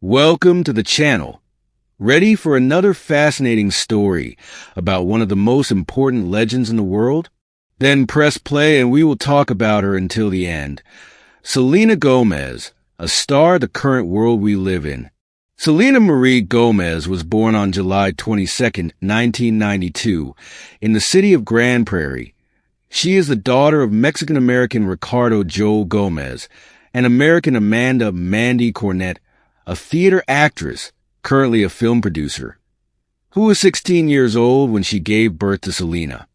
Welcome to the channel. Ready for another fascinating story about one of the most important legends in the world? Then press play and we will talk about her until the end. Selena Gomez, a star of the current world we live in. Selena Marie Gomez was born on July 22, 1992, in the city of Grand Prairie. She is the daughter of Mexican-American Ricardo Joel Gomez and American Amanda Mandy Cornett, a theater actress, currently a film producer, who was 16 years old when she gave birth to Selena.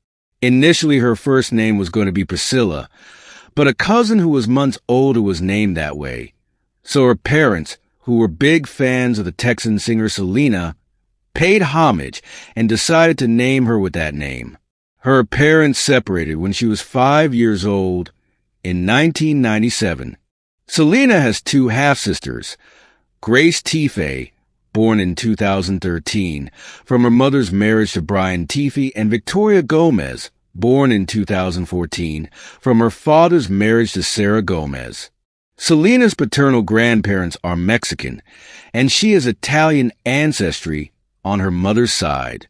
Initially, her first name was going to be Priscilla, but a cousin who was months older was named that way. So her parents, who were big fans of the Texan singer Selena, paid homage and decided to name her with that name. Her parents separated when she was 5 years old in 1997. Selena has two half-sisters, Grace Tiffay, born in 2013, from her mother's marriage to Brian Tiffay, and Victoria Gomez, born in 2014, from her father's marriage to Sarah Gomez. Selena's paternal grandparents are Mexican, and she has Italian ancestry on her mother's side.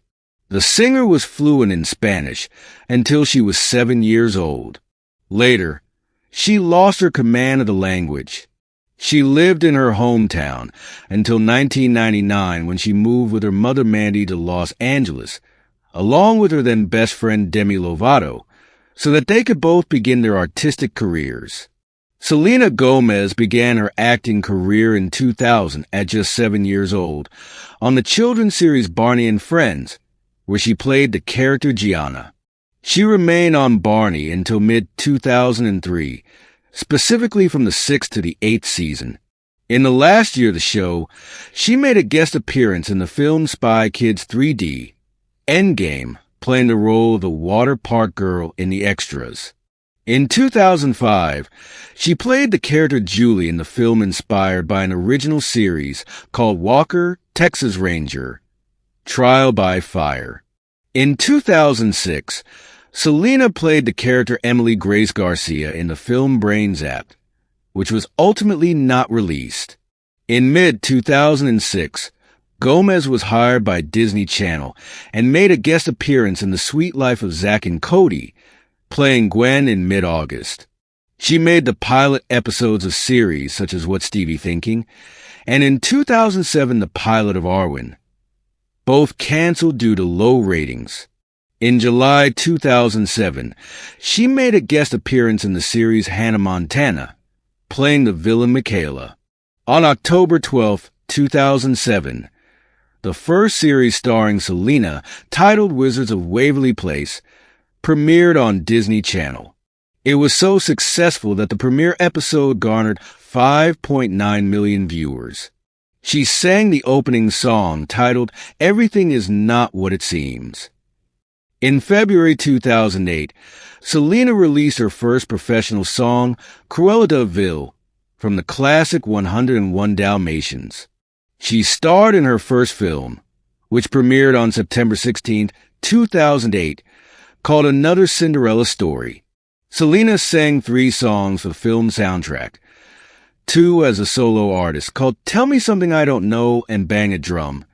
The singer was fluent in Spanish until she was 7 years old. Later, she lost her command of the language. She lived in her hometown until 1999 when she moved with her mother Mandy to Los Angeles, along with her then best friend Demi Lovato, so that they could both begin their artistic careers. Selena Gomez began her acting career in 2000 at just 7 years old on the children's series Barney and Friends, where she played the character Gianna. She remained on Barney until mid-2003, specifically from the 6th to the 8th season. In the last year of the show, she made a guest appearance in the film Spy Kids 3D, Endgame, playing the role of the water park girl in the extras. In 2005, she played the character Julie in the film inspired by an original series called Walker, Texas Ranger, Trial by Fire. In 2006, Selena played the character Emily Grace Garcia in the film Brain Zapped, which was ultimately not released. In mid-2006, Gomez was hired by Disney Channel and made a guest appearance in The Sweet Life of Zack and Cody, playing Gwen in mid-August. She made the pilot episodes of series such as What's Stevie Thinking, and in 2007 the pilot of Arwen, both canceled due to low ratings. In July 2007, she made a guest appearance in the series Hannah Montana, playing the villain Michaela. On October 12, 2007, the first series starring Selena, titled Wizards of Waverly Place, premiered on Disney Channel. It was so successful that the premiere episode garnered 5.9 million viewers. She sang the opening song titled Everything Is Not What It Seems. In February 2008, Selena released her first professional song, Cruella de Vil, from the classic 101 Dalmatians. She starred in her first film, which premiered on September 16, 2008, called Another Cinderella Story. Selena sang 3 songs for the film soundtrack, 2 as a solo artist called Tell Me Something I Don't Know and Bang a Drum,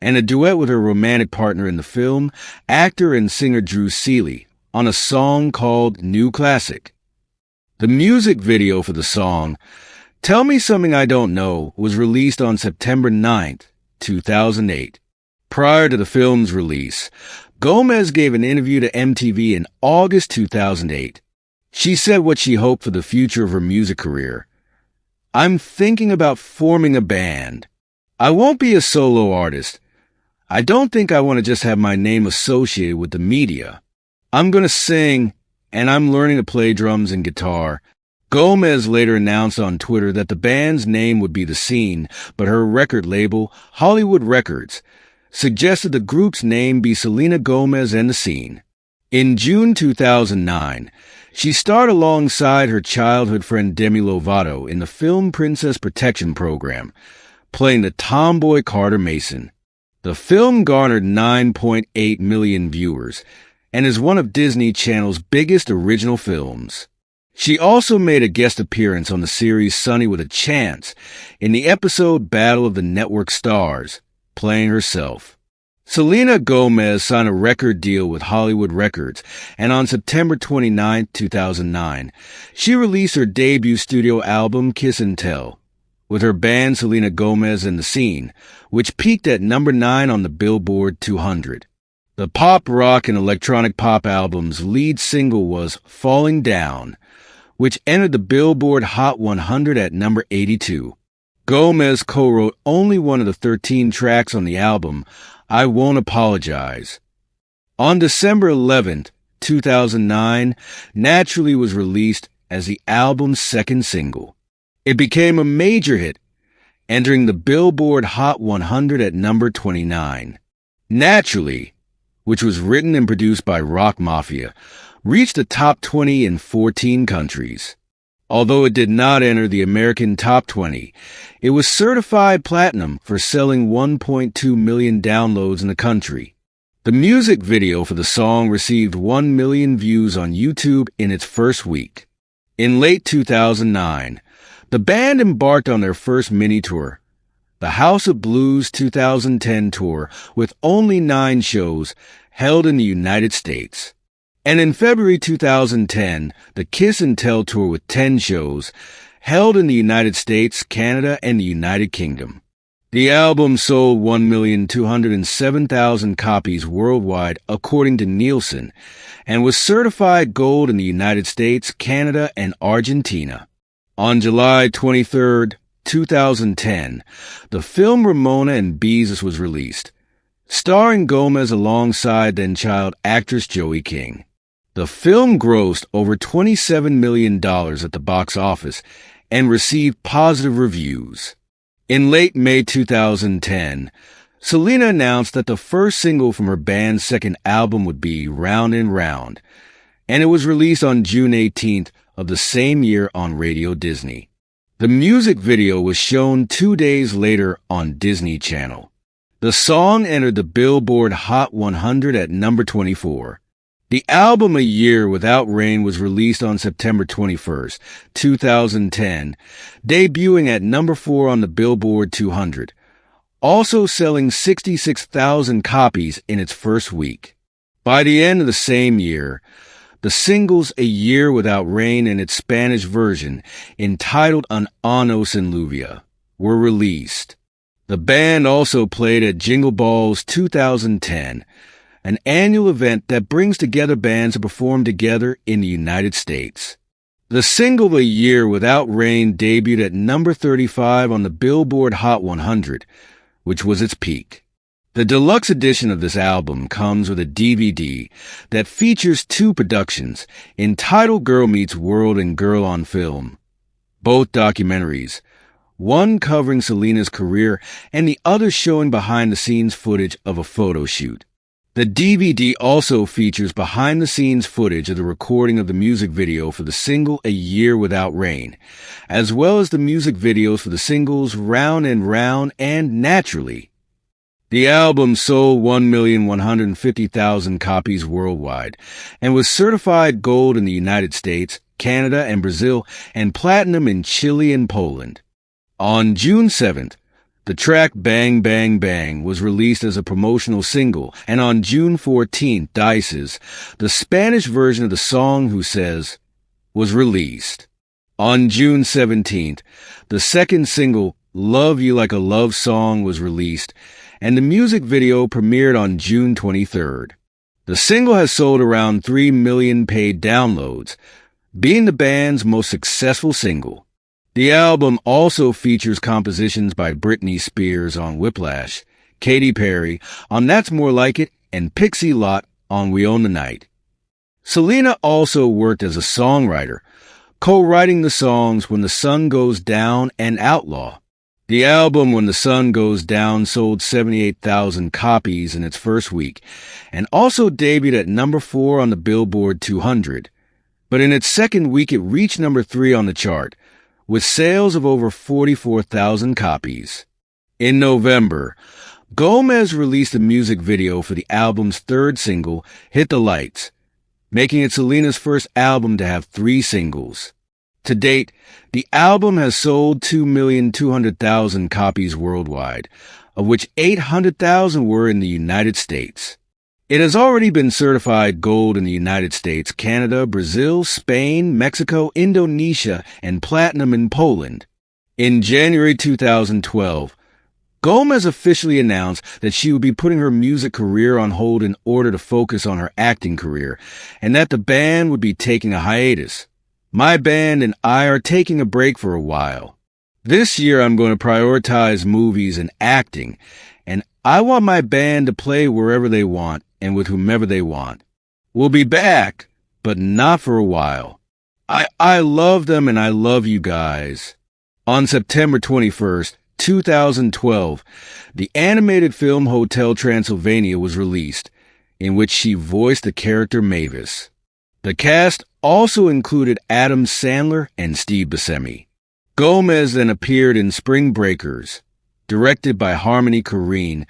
and a duet with her romantic partner in the film, actor and singer Drew Seeley, on a song called New Classic. The music video for the song, Tell Me Something I Don't Know, was released on September 9th, 2008. Prior to the film's release, Gomez gave an interview to MTV in August 2008. She said what she hoped for the future of her music career. I'm thinking about forming a band. I won't be a solo artist. I don't think I want to just have my name associated with the media. I'm going to sing, and I'm learning to play drums and guitar. Gomez later announced on Twitter that the band's name would be The Scene, but her record label, Hollywood Records, suggested the group's name be Selena Gomez and The Scene. In June 2009, she starred alongside her childhood friend Demi Lovato in the film Princess Protection Program, playing the tomboy Carter Mason. The film garnered 9.8 million viewers and is one of Disney Channel's biggest original films. She also made a guest appearance on the series Sunny with a Chance in the episode Battle of the Network Stars, playing herself. Selena Gomez signed a record deal with Hollywood Records, and on September 29, 2009, she released her debut studio album, Kiss and Tell, with her band Selena Gomez and the Scene, which peaked at number 9 on the Billboard 200. The pop, rock, and electronic pop album's lead single was Falling Down, which entered the Billboard Hot 100 at number 82. Gomez co-wrote only one of the 13 tracks on the album, I Won't Apologize. On December 11, 2009, Naturally was released as the album's second single. It became a major hit, entering the Billboard Hot 100 at number 29. Naturally, which was written and produced by Rock Mafia, reached the top 20 in 14 countries. Although it did not enter the American top 20, it was certified platinum for selling 1.2 million downloads in the country. The music video for the song received 1 million views on YouTube in its first week. In late 2009, the band embarked on their first mini-tour, the House of Blues 2010 tour, with only 9 shows held in the United States. And in February 2010, the Kiss and Tell tour with 10 shows, held in the United States, Canada, and the United Kingdom. The album sold 1,207,000 copies worldwide, according to Nielsen, and was certified gold in the United States, Canada, and Argentina. On July 23, 2010, the film Ramona and Beezus was released, starring Gomez alongside then-child actress Joey King. The film grossed over $27 million at the box office and received positive reviews. In late May 2010, Selena announced that the first single from her band's second album would be Round and Round, and it was released on June 18th of the same year on Radio Disney. The music video was shown 2 days later on Disney Channel. The song entered the Billboard Hot 100 at number 24. The album A Year Without Rain was released on September 21, 2010, debuting at number 4 on the Billboard 200, also selling 66,000 copies in its first week. By the end of the same year, the singles A Year Without Rain and its Spanish version, entitled An Año Sin Lluvia, were released. The band also played at Jingle Balls 2010, an annual event that brings together bands to perform together in the United States. The single A Year Without Rain debuted at number 35 on the Billboard Hot 100, which was its peak. The deluxe edition of this album comes with a DVD that features 2 productions entitled Girl Meets World and Girl on Film, both documentaries, one covering Selena's career and the other showing behind-the-scenes footage of a photo shoot. The DVD also features behind-the-scenes footage of the recording of the music video for the single A Year Without Rain, as well as the music videos for the singles Round and Round and Naturally. The album sold 1,150,000 copies worldwide and was certified gold in the United States, Canada, and Brazil, and platinum in Chile and Poland. On June 7th, the track Bang Bang Bang was released as a promotional single, and on June 14th, Dice's, the Spanish version of the song Who Says, was released. On June 17th, the second single Love You Like a Love Song was released, and the music video premiered on June 23rd. The single has sold around 3 million paid downloads, being the band's most successful single. The album also features compositions by Britney Spears on Whiplash, Katy Perry on That's More Like It, and Pixie Lott on We Own the Night. Selena also worked as a songwriter, co-writing the songs When the Sun Goes Down and Outlaw. The album When the Sun Goes Down sold 78,000 copies in its first week and also debuted at number 4 on the Billboard 200. But in its second week, it reached number 3 on the chart, with sales of over 44,000 copies. In November, Gomez released a music video for the album's third single, Hit the Lights, making it Selena's first album to have 3 singles. To date, the album has sold 2,200,000 copies worldwide, of which 800,000 were in the United States. It has already been certified gold in the United States, Canada, Brazil, Spain, Mexico, Indonesia, and platinum in Poland. In January 2012, Gomez officially announced that she would be putting her music career on hold in order to focus on her acting career, and that the band would be taking a hiatus. My band and I are taking a break for a while. This year I'm going to prioritize movies and acting, and I want my band to play wherever they want and with whomever they want. We'll be back, but not for a while. I love them and I love you guys. On September 21st, 2012, the animated film Hotel Transylvania was released, in which she voiced the character Mavis. The cast also included Adam Sandler and Steve Buscemi. Gomez then appeared in Spring Breakers, directed by Harmony Korine,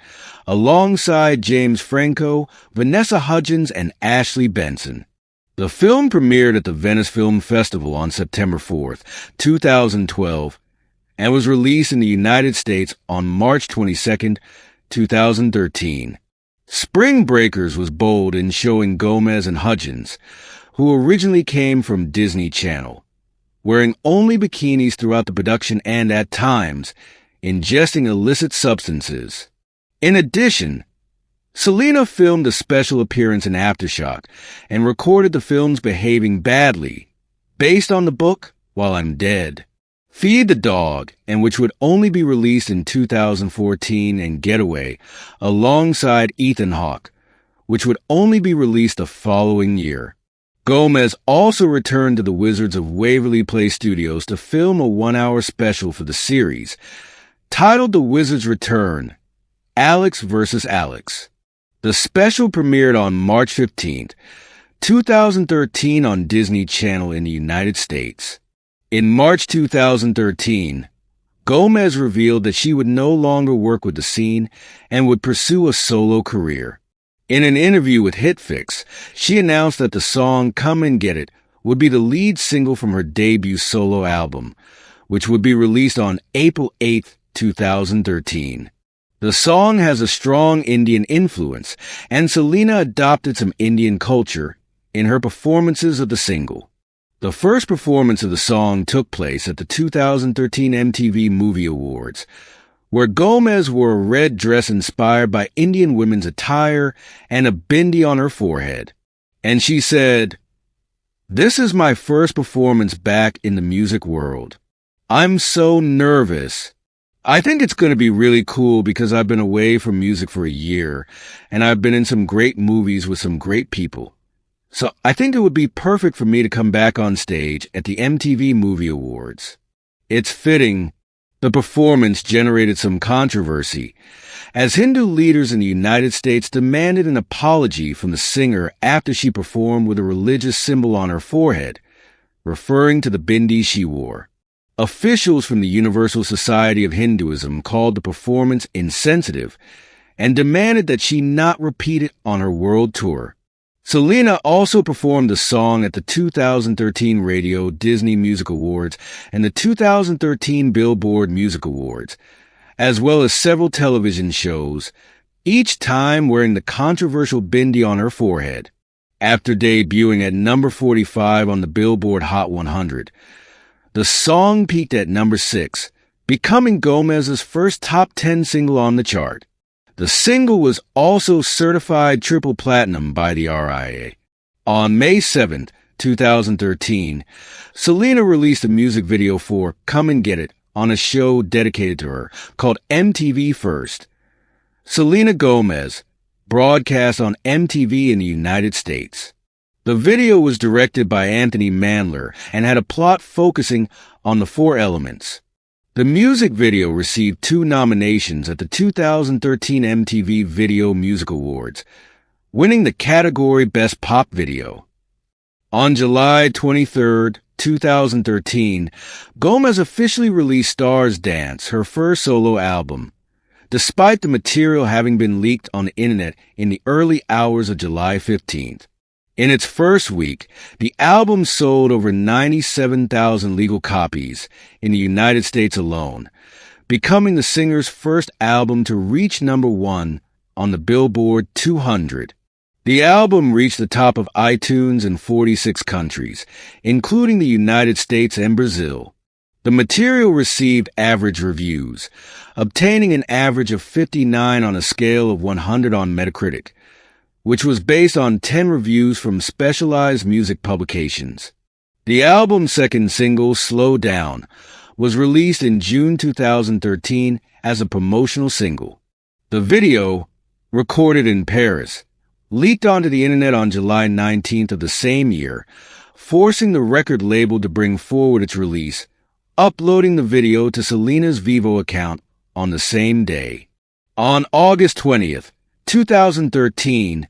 alongside James Franco, Vanessa Hudgens, and Ashley Benson. The film premiered at the Venice Film Festival on September 4th, 2012, and was released in the United States on March 22nd, 2013. Spring Breakers was bold in showing Gomez and Hudgens, who originally came from Disney Channel, wearing only bikinis throughout the production and, at times, ingesting illicit substances. In addition, Selena filmed a special appearance in Aftershock and recorded the films behaving badly, based on the book While I'm Dead. Feed the Dog, and which would only be released in 2014, and Getaway, alongside Ethan Hawke, which would only be released the following year. Gomez also returned to the Wizards of Waverly Place Studios to film a 1-hour special for the series, titled The Wizards Return, Alex vs. Alex. The special premiered on March 15th, 2013 on Disney Channel in the United States. In March 2013, Gomez revealed that she would no longer work with the scene and would pursue a solo career. In an interview with HitFix, she announced that the song Come and Get It would be the lead single from her debut solo album, which would be released on April 8, 2013. The song has a strong Indian influence, and Selena adopted some Indian culture in her performances of the single. The first performance of the song took place at the 2013 MTV Movie Awards, where Gomez wore a red dress inspired by Indian women's attire and a bindi on her forehead. And she said, "This is my first performance back in the music world. I'm so nervous. I think it's going to be really cool because I've been away from music for a year, and I've been in some great movies with some great people. So I think it would be perfect for me to come back on stage at the MTV Movie Awards. It's fitting." The performance generated some controversy, as Hindu leaders in the United States demanded an apology from the singer after she performed with a religious symbol on her forehead, referring to the bindi she wore. Officials from the Universal Society of Hinduism called the performance insensitive and demanded that she not repeat it on her world tour. Selena also performed the song at the 2013 Radio Disney Music Awards and the 2013 Billboard Music Awards, as well as several television shows, each time wearing the controversial bindi on her forehead. After debuting at number 45 on the Billboard Hot 100, the song peaked at number 6, becoming Gomez's first top 10 single on the chart. The single was also certified triple platinum by the RIA. On May 7, 2013, Selena released a music video for Come and Get It on a show dedicated to her called MTV First. Selena Gomez broadcast on MTV in the United States. The video was directed by Anthony Mandler and had a plot focusing on the 4 elements. The music video received 2 nominations at the 2013 MTV Video Music Awards, winning the category Best Pop Video. On July 23, 2013, Gomez officially released Stars Dance, her first solo album, despite the material having been leaked on the internet in the early hours of July 15th. In its first week, the album sold over 97,000 legal copies in the United States alone, becoming the singer's first album to reach #1 on the Billboard 200. The album reached the top of iTunes in 46 countries, including the United States and Brazil. The material received average reviews, obtaining an average of 59 on a scale of 100 on Metacritic, which was based on 10 reviews from specialized music publications. The album's second single, Slow Down, was released in June 2013 as a promotional single. The video, recorded in Paris, leaked onto the internet on July 19th of the same year, forcing the record label to bring forward its release, uploading the video to Selena's Vivo account on the same day. On August 20th, 2013,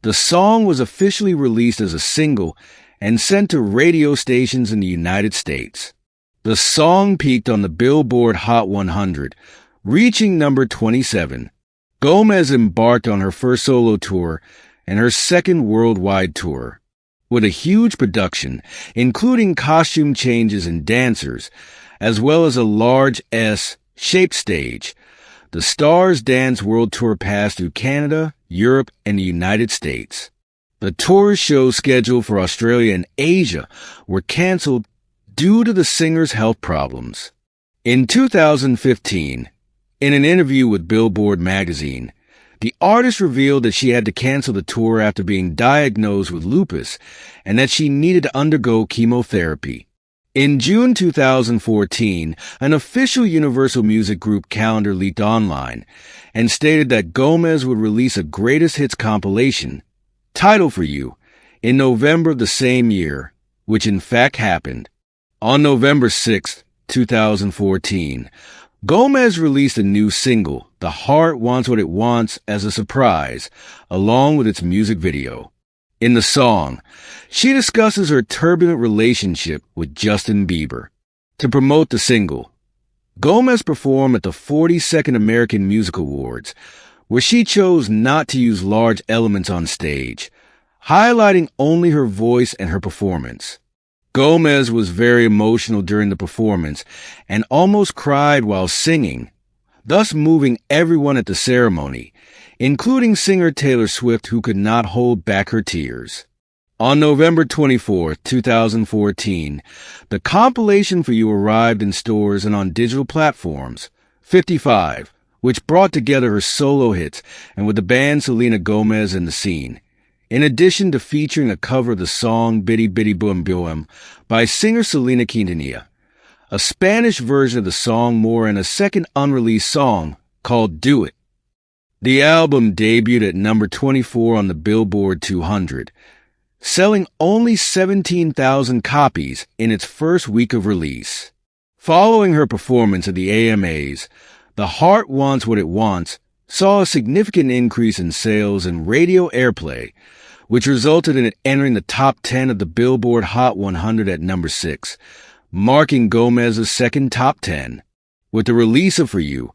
the song was officially released as a single and sent to radio stations in the United States. The song peaked on the Billboard Hot 100, reaching number 27. Gomez embarked on her first solo tour and her second worldwide tour. With a huge production, including costume changes and dancers, as well as a large S-shaped stage, the Stars Dance World Tour passed through Canada, Europe, and the United States. The tour's shows scheduled for Australia and Asia were canceled due to the singer's health problems. In 2015, in an interview with Billboard magazine, the artist revealed that she had to cancel the tour after being diagnosed with lupus and that she needed to undergo chemotherapy. In June 2014, an official Universal Music Group calendar leaked online and stated that Gomez would release a greatest hits compilation, Title for You, in November of the same year, which in fact happened. On November 6, 2014, Gomez released a new single, The Heart Wants What It Wants, as a surprise, along with its music video. In the song, she discusses her turbulent relationship with Justin Bieber. To promote the single, Gomez performed at the 42nd American Music Awards, where she chose not to use large elements on stage, highlighting only her voice and her performance. Gomez was very emotional during the performance and almost cried while singing, thus moving everyone at the ceremony, including singer Taylor Swift, who could not hold back her tears. On November 24, 2014, the compilation for You arrived in stores and on digital platforms, 55, which brought together her solo hits and with the band Selena Gomez in the scene, in addition to featuring a cover of the song Bitty Bitty Boom Boom by singer Selena Quintanilla, a Spanish version of the song More, and a second unreleased song called Do It. The album debuted at number 24 on the Billboard 200, selling only 17,000 copies in its first week of release. Following her performance at the AMAs, The Heart Wants What It Wants saw a significant increase in sales and radio airplay, which resulted in it entering the top 10 of the Billboard Hot 100 at number 6, marking Gomez's second top 10. With the release of For You,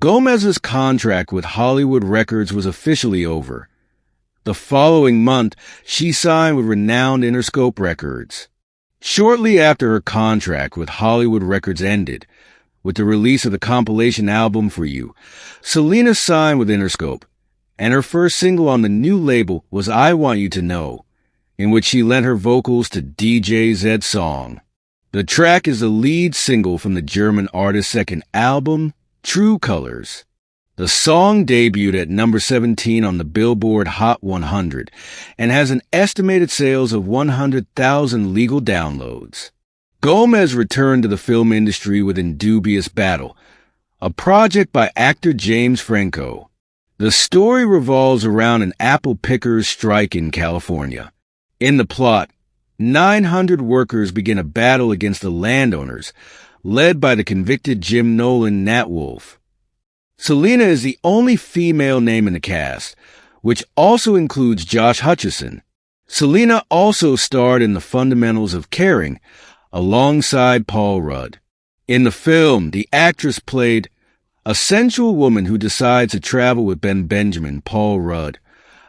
Gomez's contract with Hollywood Records was officially over. The following month, she signed with renowned Interscope Records. Shortly after her contract with Hollywood Records ended, with the release of the compilation album For You, Selena signed with Interscope, and her first single on the new label was I Want You to Know, in which she lent her vocals to DJ Zed's song. The track is the lead single from the German artist's second album, True Colors. The song debuted at number 17 on the Billboard Hot 100 and has an estimated sales of 100,000 legal downloads. Gomez returned to the film industry with Indubious Battle, a project by actor James Franco. The story revolves around an apple pickers' strike in California. In the plot, 900 workers begin a battle against the landowners, led by the convicted Jim Nolan Nat Wolff. Selena is the only female name in the cast, which also includes Josh Hutcherson. Selena also starred in The Fundamentals of Caring, alongside Paul Rudd. In the film, the actress played a sensual woman who decides to travel with Ben Benjamin, Paul Rudd,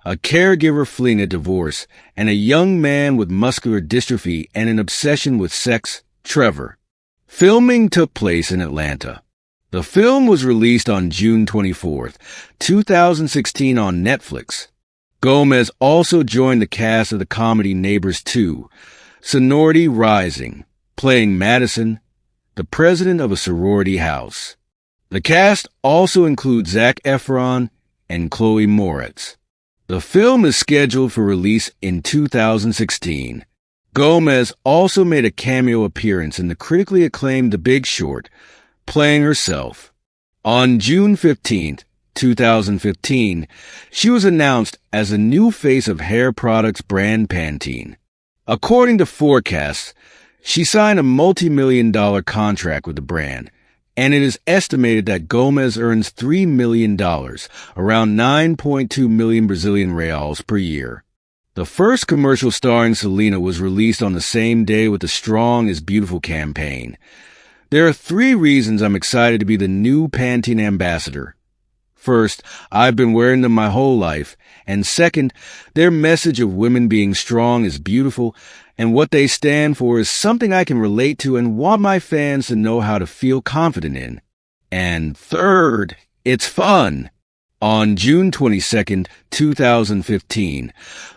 a caregiver fleeing a divorce, and a young man with muscular dystrophy and an obsession with sex, Trevor. Filming took place in Atlanta. The film was released on June 24, 2016 on Netflix. Gomez also joined the cast of the comedy Neighbors 2, Sonority Rising, playing Madison, the president of a sorority house. The cast also includes Zac Efron and Chloe Moretz. The film is scheduled for release in 2016. Gomez also made a cameo appearance in the critically acclaimed The Big Short, playing herself. On June 15, 2015, she was announced as the new face of hair products brand Pantene. According to forecasts, she signed a multi-million-dollar contract with the brand, and it is estimated that Gomez earns $3 million, around 9.2 million Brazilian reals per year. The first commercial starring Selena was released on the same day with the Strong is Beautiful campaign. There are 3 reasons I'm excited to be the new Pantene ambassador. First, I've been wearing them my whole life, and second, their message of women being strong is beautiful, and what they stand for is something I can relate to and want my fans to know how to feel confident in. And third, it's fun. On June 22, 2015,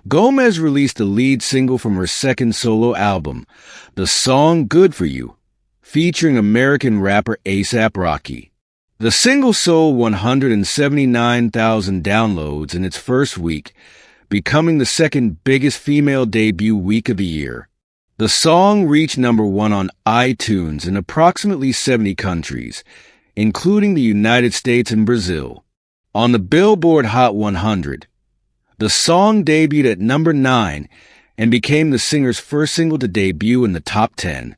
Gomez released the lead single from her second solo album, the song Good For You, featuring American rapper A$AP Rocky. The single sold 179,000 downloads in its first week, becoming the second biggest female debut week of the year. The song reached number 1 on iTunes in approximately 70 countries, including the United States and Brazil. On the Billboard Hot 100, the song debuted at number 9 and became the singer's first single to debut in the top 10.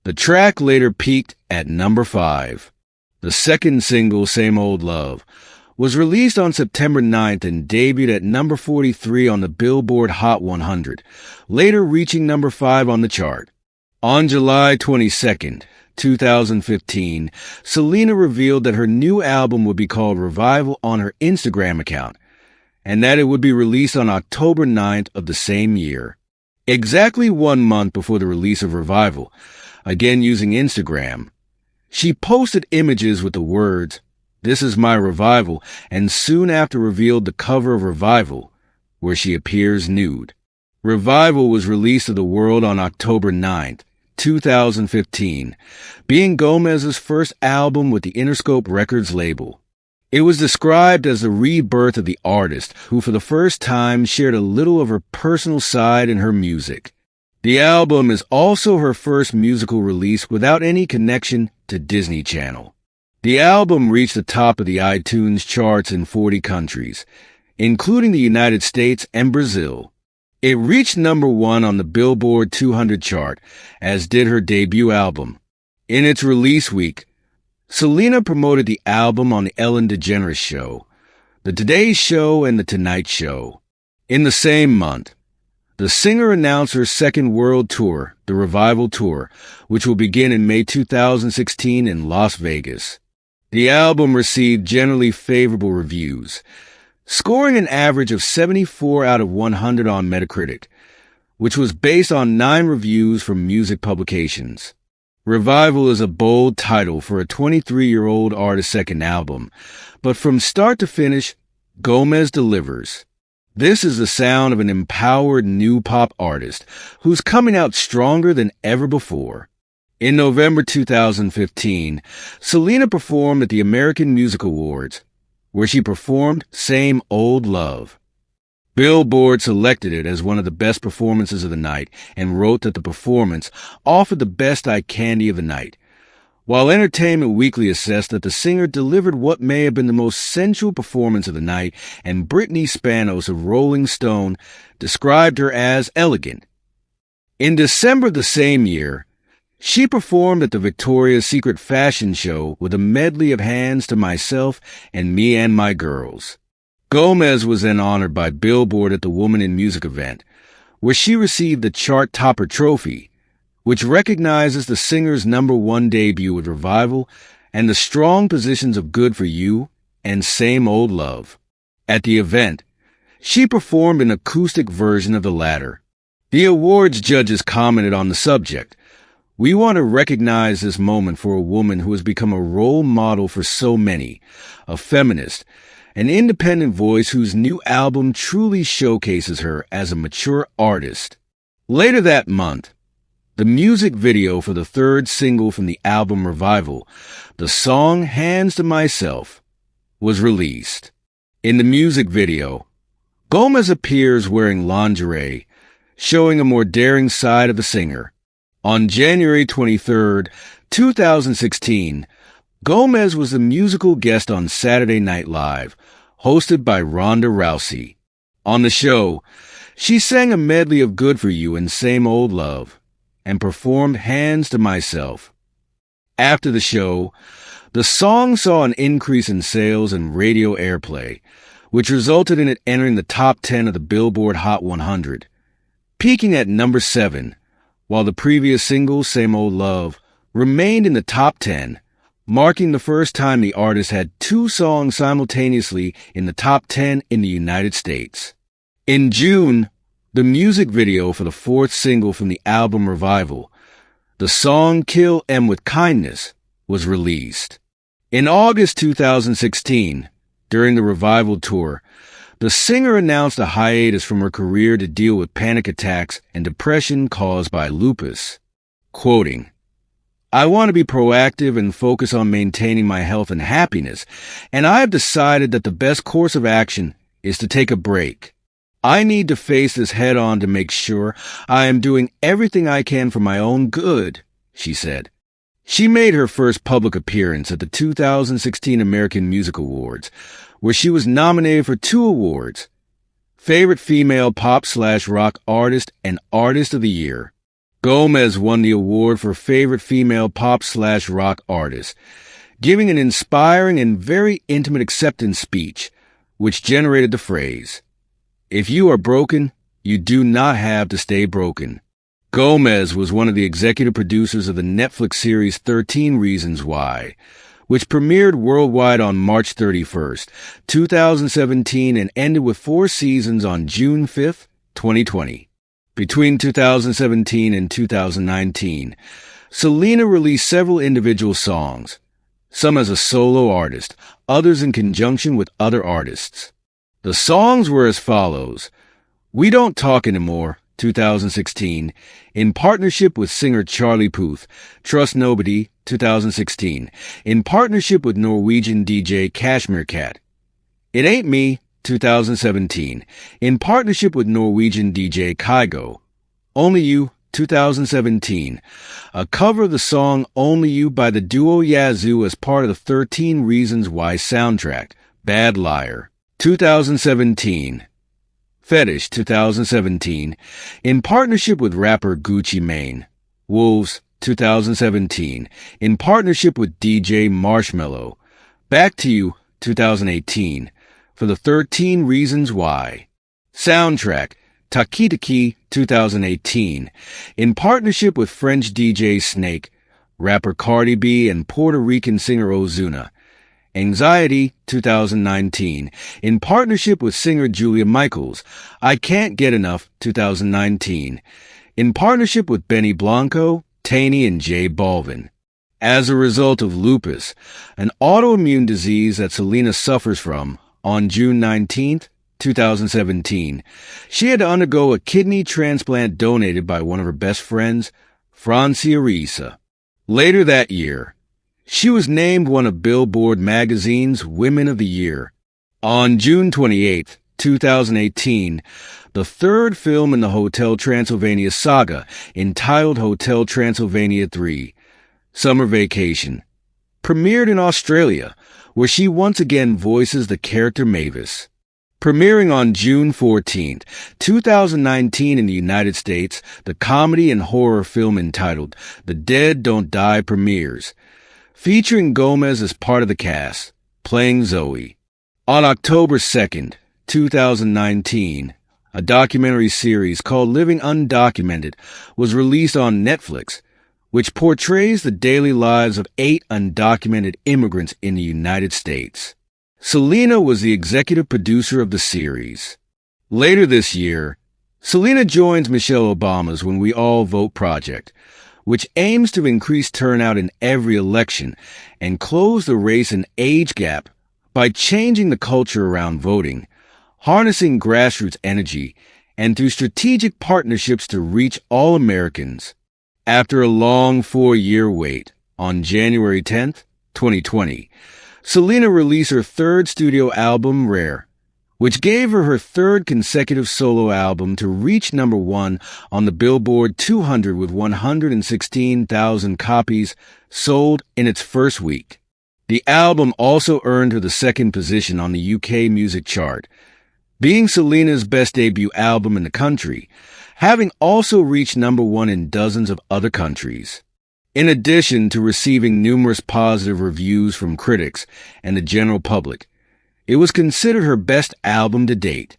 The track later peaked at number 5. The second single, Same Old Love, was released on September 9th and debuted at number 43 on the Billboard Hot 100, later reaching number 5 on the chart. On July 22nd, 2015, Selena revealed that her new album would be called Revival on her Instagram account, and that it would be released on October 9th of the same year. Exactly 1 month before the release of Revival, again using Instagram, she posted images with the words, "This is my revival," and soon after revealed the cover of Revival, where she appears nude. Revival was released to the world on October 9th, 2015, being Gomez's first album with the Interscope Records label. It was described as the rebirth of the artist, who for the first time shared a little of her personal side in her music. The album is also her first musical release without any connection to Disney Channel. The album reached the top of the iTunes charts in 40 countries, including the United States and Brazil. It reached number 1 on the Billboard 200 chart, as did her debut album. In its release week, Selena promoted the album on The Ellen DeGeneres Show, The Today Show, and The Tonight Show. In the same month, the singer announced her second world tour, the Revival Tour, which will begin in May 2016 in Las Vegas. The album received generally favorable reviews, scoring an average of 74 out of 100 on Metacritic, which was based on 9 reviews from music publications. Revival is a bold title for a 23-year-old artist's second album, but from start to finish, Gomez delivers. This is the sound of an empowered new pop artist who's coming out stronger than ever before. In November 2015, Selena performed at the American Music Awards, where she performed Same Old Love. Billboard selected it as one of the best performances of the night and wrote that the performance offered the best eye candy of the night, while Entertainment Weekly assessed that the singer delivered what may have been the most sensual performance of the night, and Brittany Spanos of Rolling Stone described her as elegant. In December of the same year, she performed at the Victoria's Secret fashion show with a medley of Hands to Myself and Me and My Girls. Gomez was then honored by Billboard at the Woman in Music event, where she received the Chart Topper Trophy, which recognizes the singer's number 1 debut with Revival and the strong positions of Good For You and Same Old Love. At the event, She performed an acoustic version of the latter. The awards judges commented on the subject. "We want to recognize this moment for a woman who has become a role model for so many, a feminist, an independent voice whose new album truly showcases her as a mature artist." Later that month, the music video for the third single from the album Revival, the song Hands to Myself, was released. In the music video, Gomez appears wearing lingerie, showing a more daring side of the singer. On January 23, 2016, Gomez was the musical guest on Saturday Night Live, hosted by Ronda Rousey. On the show, she sang a medley of Good For You and Same Old Love, and performed Hands to Myself. After the show, the song saw an increase in sales and radio airplay, which resulted in it entering the top 10 of the Billboard Hot 100, peaking at number 7, while the previous single, Same Old Love, remained in the top 10, marking the first time the artist had two songs simultaneously in the top 10 in the United States. In June, the music video for the fourth single from the album Revival, the song Kill Em With Kindness, was released. In August 2016, during the Revival tour, the singer announced a hiatus from her career to deal with panic attacks and depression caused by lupus. Quoting, "I want to be proactive and focus on maintaining my health and happiness, and I have decided that the best course of action is to take a break. I need to face this head on to make sure I am doing everything I can for my own good," she said. She made her first public appearance at the 2016 American Music Awards, where she was nominated for 2 awards: Favorite Female Pop/Rock Artist and Artist of the Year. Gomez won the award for Favorite Female Pop/Rock Artist, giving an inspiring and very intimate acceptance speech, which generated the phrase, "If you are broken, you do not have to stay broken." Gomez was one of the executive producers of the Netflix series 13 Reasons Why, which premiered worldwide on March 31st, 2017 and ended with 4 seasons on June 5th, 2020. Between 2017 and 2019, Selena released several individual songs, some as a solo artist, others in conjunction with other artists. The songs were as follows: We Don't Talk Anymore, 2016, in partnership with singer Charlie Puth. Trust Nobody, 2016, in partnership with Norwegian DJ Kashmir Cat. It Ain't Me, 2017, in partnership with Norwegian DJ Kygo. Only You, 2017, a cover of the song Only You by the duo Yazoo as part of the 13 Reasons Why soundtrack. Bad Liar, 2017. Fetish, 2017, in partnership with rapper Gucci Mane. Wolves, 2017, in partnership with DJ Marshmello. Back to You, 2018, for the 13 Reasons Why. Soundtrack, Taki-Taki, 2018, in partnership with French DJ Snake, rapper Cardi B, and Puerto Rican singer Ozuna. Anxiety, 2019, in partnership with singer Julia Michaels. I Can't Get Enough, 2019, in partnership with Benny Blanco, Taney, and J Balvin. As a result of lupus, an autoimmune disease that Selena suffers from, on June 19, 2017, she had to undergo a kidney transplant donated by one of her best friends, Francia Risa. Later that year, she was named one of Billboard magazine's Women of the Year. On June 28, 2018, the third film in the Hotel Transylvania saga, entitled Hotel Transylvania 3, Summer Vacation, premiered in Australia, where she once again voices the character Mavis. Premiering on June 14, 2019 in the United States, the comedy and horror film entitled The Dead Don't Die premieres, featuring Gomez as part of the cast, playing Zoe. On October 2nd, 2019, a documentary series called Living Undocumented was released on Netflix, which portrays the daily lives of 8 undocumented immigrants in the United States. Selena was the executive producer of the series. Later this year, Selena joins Michelle Obama's When We All Vote project, which aims to increase turnout in every election and close the race and age gap by changing the culture around voting, harnessing grassroots energy, and through strategic partnerships to reach all Americans. After a long 4-year wait, on January 10th, 2020, Selena released her third studio album, Rare, which gave her her third consecutive solo album to reach number 1 on the Billboard 200 with 116,000 copies sold in its first week. The album also earned her the second position on the UK music chart, being Selena's best debut album in the country, having also reached number 1 in dozens of other countries. In addition to receiving numerous positive reviews from critics and the general public, it was considered her best album to date.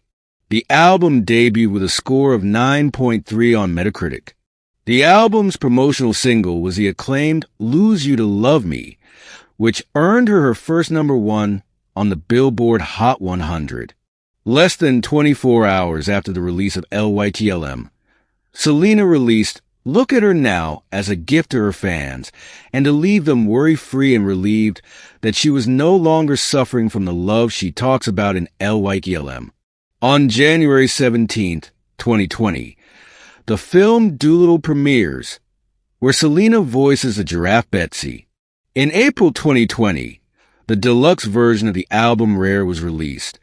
The album debuted with a score of 9.3 on Metacritic. The album's promotional single was the acclaimed Lose You to Love Me, which earned her her first number 1 on the Billboard Hot 100. Less than 24 hours after the release of LYTLM, Selena released Look at Her Now as a gift to her fans and to leave them worry-free and relieved that she was no longer suffering from the love she talks about in LYTLM. On January 17th, 2020, the film Doolittle premieres, where Selena voices the giraffe Betsy. In April 2020, the deluxe version of the album Rare was released,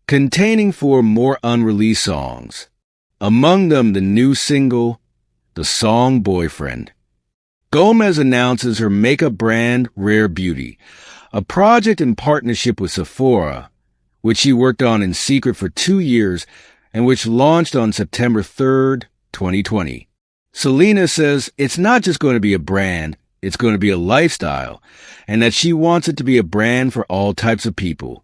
containing 4 more unreleased songs, among them the new single, the song Boyfriend. Gomez announces her makeup brand Rare Beauty, a project in partnership with Sephora, which she worked on in secret for 2 years and which launched on September 3rd, 2020. Selena says it's not just going to be a brand, it's going to be a lifestyle, and that she wants it to be a brand for all types of people.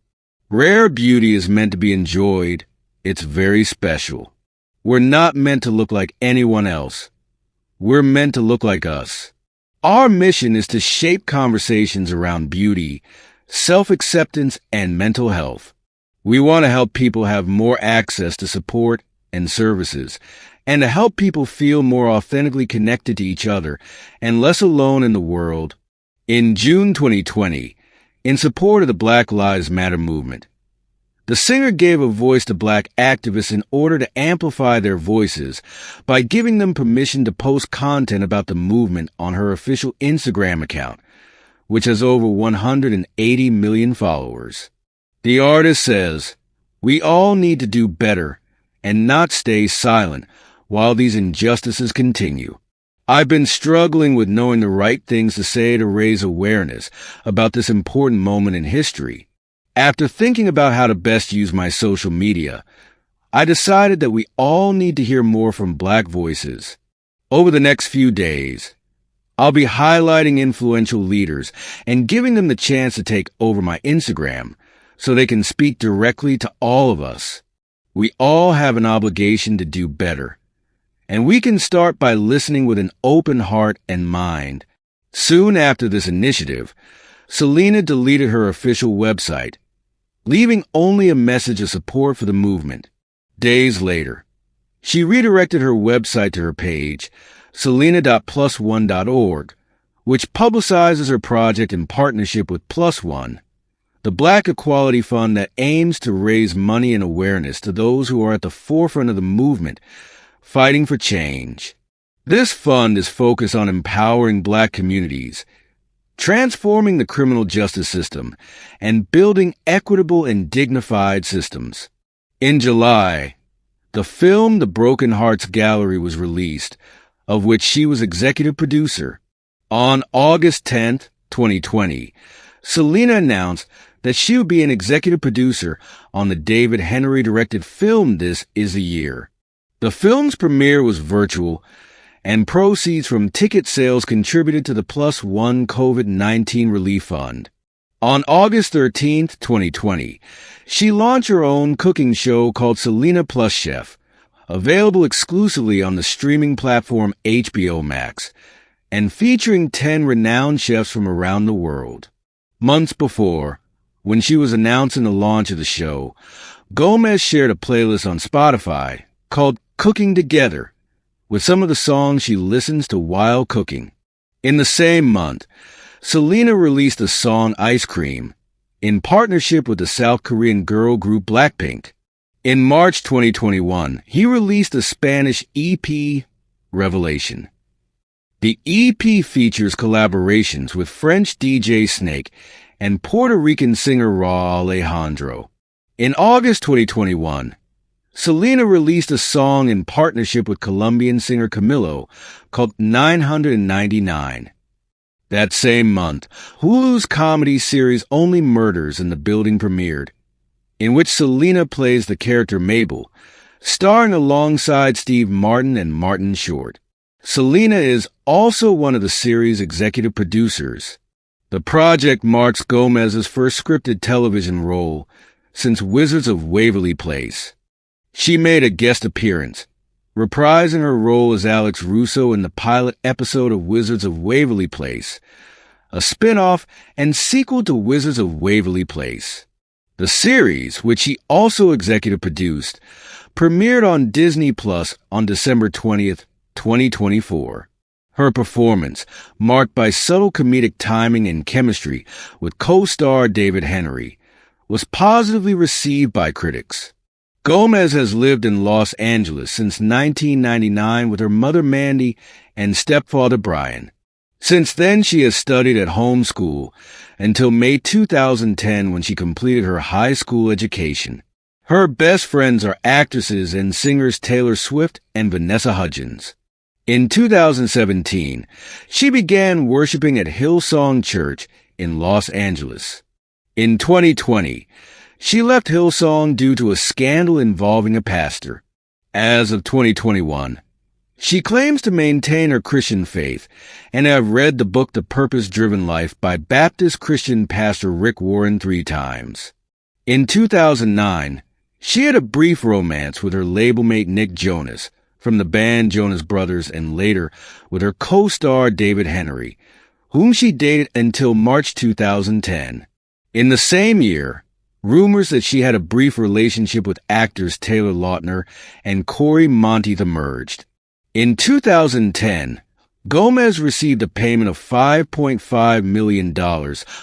Rare Beauty is meant to be enjoyed. It's very special. We're not meant to look like anyone else. We're meant to look like us. Our mission is to shape conversations around beauty, self-acceptance, and mental health. We want to help people have more access to support and services, and to help people feel more authentically connected to each other and less alone in the world. In June 2020, in support of the Black Lives Matter movement, the singer gave a voice to Black activists in order to amplify their voices by giving them permission to post content about the movement on her official Instagram account, which has over 180 million followers. The artist says, "We all need to do better and not stay silent while these injustices continue. I've been struggling with knowing the right things to say to raise awareness about this important moment in history. After thinking about how to best use my social media, I decided that we all need to hear more from Black voices. Over the next few days, I'll be highlighting influential leaders and giving them the chance to take over my Instagram so they can speak directly to all of us. We all have an obligation to do better. And we can start by listening with an open heart and mind." Soon after this initiative, Selena deleted her official website, leaving only a message of support for the movement. Days later, she redirected her website to her page, selena.plusone.org, which publicizes her project in partnership with Plus One, the Black Equality Fund that aims to raise money and awareness to those who are at the forefront of the movement fighting for change. This fund is focused on empowering Black communities, transforming the criminal justice system, and building equitable and dignified systems. In July, the film The Broken Hearts Gallery was released, of which she was executive producer. On August 10th, 2020, Selena announced that she would be an executive producer on the David Henry-directed film This Is the Year. The film's premiere was virtual, and proceeds from ticket sales contributed to the Plus One COVID-19 Relief Fund. On August 13th, 2020, she launched her own cooking show called Selena Plus Chef, available exclusively on the streaming platform HBO Max, and featuring 10 renowned chefs from around the world. Months before, when she was announcing the launch of the show, Gomez shared a playlist on Spotify called Cooking Together with some of the songs she listens to while cooking. In the same month, Selena released the song Ice Cream in partnership with the South Korean girl group Blackpink. In March 2021, he released the Spanish EP Revelation. The EP features collaborations with French DJ Snake and Puerto Rican singer Raw Alejandro. In August 2021, Selena released a song in partnership with Colombian singer Camilo called 999. That same month, Hulu's comedy series Only Murders in the Building premiered, in which Selena plays the character Mabel, starring alongside Steve Martin and Martin Short. Selena is also one of the series' executive producers. The project marks Gomez's first scripted television role since Wizards of Waverly Place. She made a guest appearance, reprising her role as Alex Russo in the pilot episode of Wizards of Waverly Place, a spin-off and sequel to Wizards of Waverly Place. The series, which she also executive produced, premiered on Disney Plus on December 20th, 2024. Her performance, marked by subtle comedic timing and chemistry with co-star David Henry, was positively received by critics. Gomez has lived in Los Angeles since 1999 with her mother Mandy and stepfather Brian. Since then, she has studied at home school until May 2010 when she completed her high school education. Her best friends are actresses and singers Taylor Swift and Vanessa Hudgens. In 2017, she began worshiping at Hillsong Church in Los Angeles. In 2020, she left Hillsong due to a scandal involving a pastor. As of 2021, she claims to maintain her Christian faith and have read the book The Purpose-Driven Life by Baptist Christian pastor Rick Warren 3 times. In 2009, she had a brief romance with her label mate Nick Jonas from the band Jonas Brothers and later with her co-star David Henry, whom she dated until March 2010. In the same year, rumors that she had a brief relationship with actors Taylor Lautner and Corey Monteith emerged. In 2010, Gomez received a payment of $5.5 million,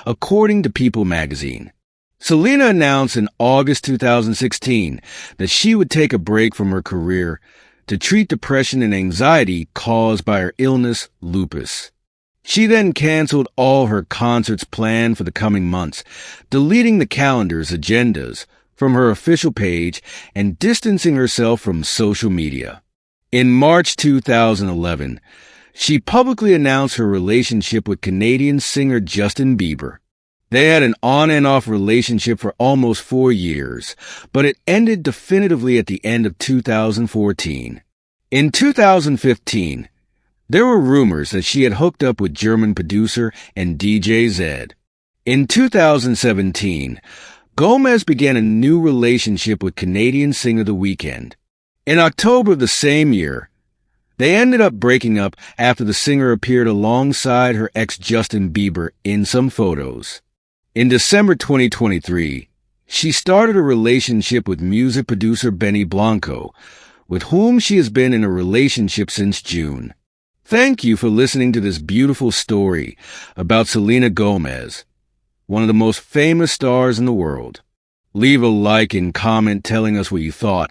according to People magazine. Selena announced in August 2016 that she would take a break from her career to treat depression and anxiety caused by her illness, lupus. She then canceled all her concerts planned for the coming months, deleting the calendar's agendas from her official page and distancing herself from social media. In March 2011, she publicly announced her relationship with Canadian singer Justin Bieber. They had an on and off relationship for almost 4 years, but it ended definitively at the end of 2014. In 2015, there were rumors that she had hooked up with German producer and DJ Zed. In 2017, Gomez began a new relationship with Canadian singer The Weeknd. In October of the same year, they ended up breaking up after the singer appeared alongside her ex Justin Bieber in some photos. In December 2023, she started a relationship with music producer Benny Blanco, with whom she has been in a relationship since June. Thank you for listening to this beautiful story about Selena Gomez, one of the most famous stars in the world. Leave a like and comment telling us what you thought,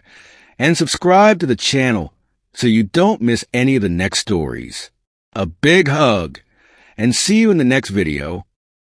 and subscribe to the channel so you don't miss any of the next stories. A big hug, and see you in the next video.